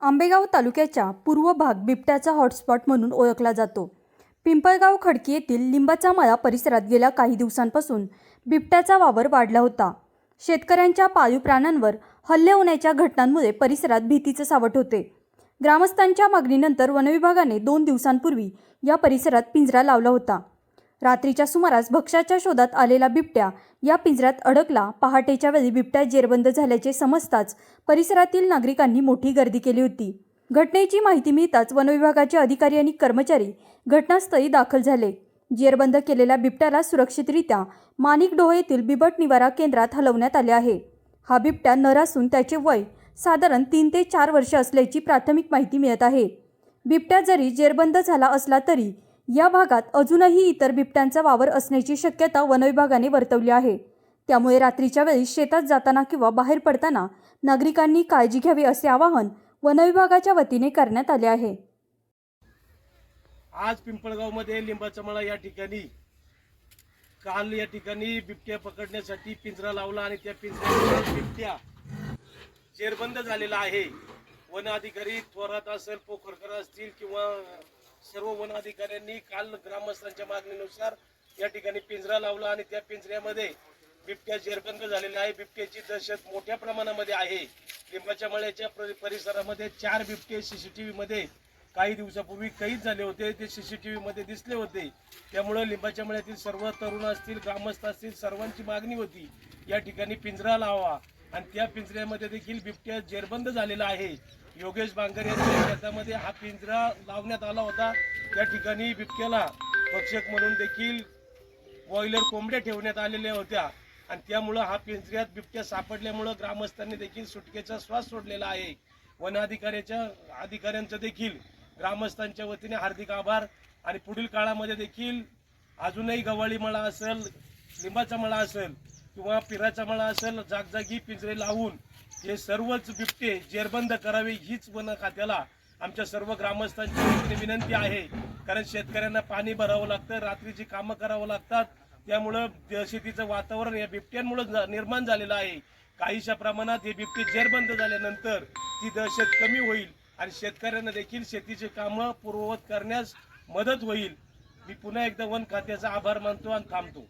आंबेगाव तालुक्याच्या पूर्व भाग बिबट्याचा हॉटस्पॉट म्हणून ओळखला जातो। पिंपळगाव खडकी येथील लिंबाचा मळा परिसरात गेल्या काही दिवसांपासून बिबट्याचा वावर वाढला होता। शेतकऱ्यांच्या पाळीव प्राण्यांवर हल्ले होण्याच्या घटनांमुळे परिसरात भीतीचे सावट होते। ग्रामस्थांच्या मागणीनंतर वनविभागाने 2 दिवसांपूर्वी या परिसरात पिंजरा लावला होता। रात्रीच्या सुमारास भक्ष्याच्या शोधात आलेला बिबट्या या पिंजऱ्यात अडकला। पहाटेच्या वेळी बिबट्या जेरबंद झाल्याचे समजताच परिसरातील नागरिकांनी मोठी गर्दी केली होती। घटनेची माहिती मिळताच वनविभागाचे अधिकारी आणि कर्मचारी घटनास्थळी दाखल झाले। जेरबंद केलेल्या बिबट्याला सुरक्षितरित्या माणिकडोह येथील बिबट निवारा केंद्रात हलवण्यात आले आहे। हा बिबट्या नर असून त्याचे वय साधारण 3 ते 4 वर्षे असल्याची प्राथमिक माहिती मिळत आहे। बिबट्या जरी जेरबंद झाला असला तरी या भागात अजूनही इतर बिबट्यांचा वावर असण्याची शक्यता वनविभागाने वर्तवली आहे। त्यामुळे रात्रीच्या वेळी शेतात जाताना किंवा बाहेर पडताना नागरिकांनी काळजी घ्यावी असे आवाहन वनविभागाच्या वतीने करण्यात आले आहे। आज पिंपळगावमध्ये लिंबाचा मळा या ठिकाणी काल या ठिकाणी बिबट्या पकडण्यासाठी पिंजरा लावला आणि त्या पिंजऱ्यात बिबट्या जेरबंद झालेला आहे। वन अधिकारी थोरात असेल, पोखरकर असतील किंवा सर्व वन अधिकाऱ्यांनी काल ग्रामस्थांच्या मागणीनुसार या ठिकाणी पिंजरा लावला आणि त्या पिंजऱ्यामध्ये बिबट्या जेरबंद झालेला आहे। बिबट्याची दहशत मोठ्या प्रमाणामध्ये आहे। लिंबाच्या मळ्याच्या परिसरामध्ये 4 बिबटे सीसीटीव्ही मध्ये काही दिवसापूर्वी कैद झाले होते। ते सीसीटीव्ही मध्ये दिसले होते। त्यामुळे लिंबाच्या मळ्यातील सर्व तरुण असतील, ग्रामस्थ असतील, सर्वांची मागणी होती या ठिकाणी पिंजरा लावा आणि त्या पिंजऱ्यामध्ये देखील बिबट्या जेरबंद झालेला आहे। योगेश बांगर यांच्या शेतामध्ये हा पिंजरा लावण्यात आला होता। त्या ठिकाणी बिबट्याला भक्षक म्हणून देखील बॉयलर कोंबड्या ठेवण्यात आलेल्या होत्या आणि त्यामुळे हा पिंजऱ्यात बिबट्या सापडल्यामुळे ग्रामस्थांनी देखील सुटकेचा श्वास सोडलेला आहे। वन अधिकाऱ्यांचं देखील ग्रामस्थांच्या वतीने हार्दिक आभार आणि पुढील काळामध्ये देखील अजूनही गव्हाळी मळा असेल, लिंबाचा मळा असेल किंवा पिराचा मळा असेल, जागजागी पिंजरे लावून हे सर्वच बिबटे जेरबंद करावे हीच वन खात्याला आमच्या सर्व ग्रामस्थांच्या वतीने विनंती आहे। कारण शेतकऱ्यांना पाणी भरावं लागतं, रात्रीची कामं करावं लागतात, त्यामुळं दहशतीचं वातावरण या बिबट्यांमुळे निर्माण झालेलं आहे। काहीशा प्रमाणात हे बिबटे जेरबंद झाल्यानंतर ती दहशत कमी होईल आणि शेतकऱ्यांना देखील शेतीची कामं पूर्ववत करण्यास मदत होईल। मी पुन्हा एकदा वन खात्याचा आभार मानतो आणि थांबतो।